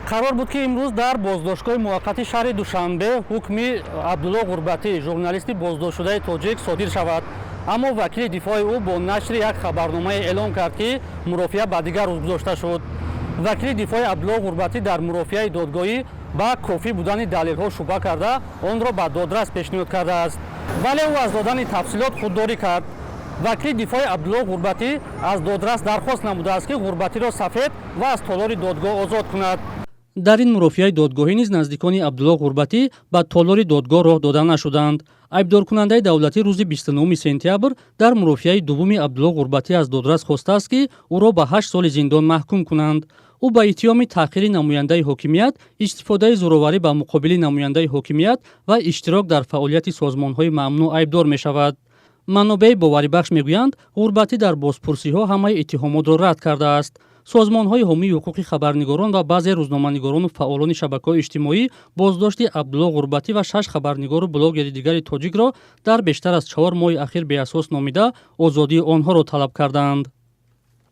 қарор буд ки имрӯз дар боздоштгоҳи муваққати шаҳри душанбе ҳукми абдулло ғурбатӣ журналисти боздоштшудаи тоҷик содир шавад, аммо вакили дифои ӯ бо нашри як хабарномае эълон кард ки мурофиа ба дигар рӯз гузошта шуд. вакили дифои абдулло ғурбатӣ дар мурофиаи додгоҳӣ ба кофӣ будани далелҳо шубҳа карда онро ба додрас пешниҳод кардааст, вале ӯ аз додани тафсилот худдорӣ кард. вакили дифои абдулло ғурбатӣ аз додрас дархост намудааст ки ғурбатиро сафед ва аз толори додгоҳ озод кунад. дар ин мурофиаи додгоҳӣ низ наздикони абдулло ғурбатӣ ба толори додгоҳ роҳ дода нашуданд. айбдоркунандаи давлатӣ рӯзи 29 сентябр дар мурофиаи дуввуми абдулло ғурбатӣ аз додрас хостааст ки ӯро ба 8 соли зиндон маҳкум кунанд. ӯ ба иттиҳоми таҳқири намояндаи ҳокимият, истифодаи зӯроварӣ ба муқобили намояндаи ҳокимият ва иштирок дар фаъолияти созмонҳои мамнӯъ айбдор мешавад. манобаи боварибахш мегӯянд, ғурбатӣ дар бозпурсиҳо ҳамаи иттиҳомотро рад кардааст. созмонҳои ҳомии ҳуқуқи хабарнигорон ва баъзе рӯзноманигорону фаъолони шабакаҳои иҷтимоӣ боздошти абдулло ғурбатӣ ва 6 хабарнигору блогери дигари тоҷикро дар бештар аз 4 моҳи ахир беасос номида озодии онҳоро талаб карданд.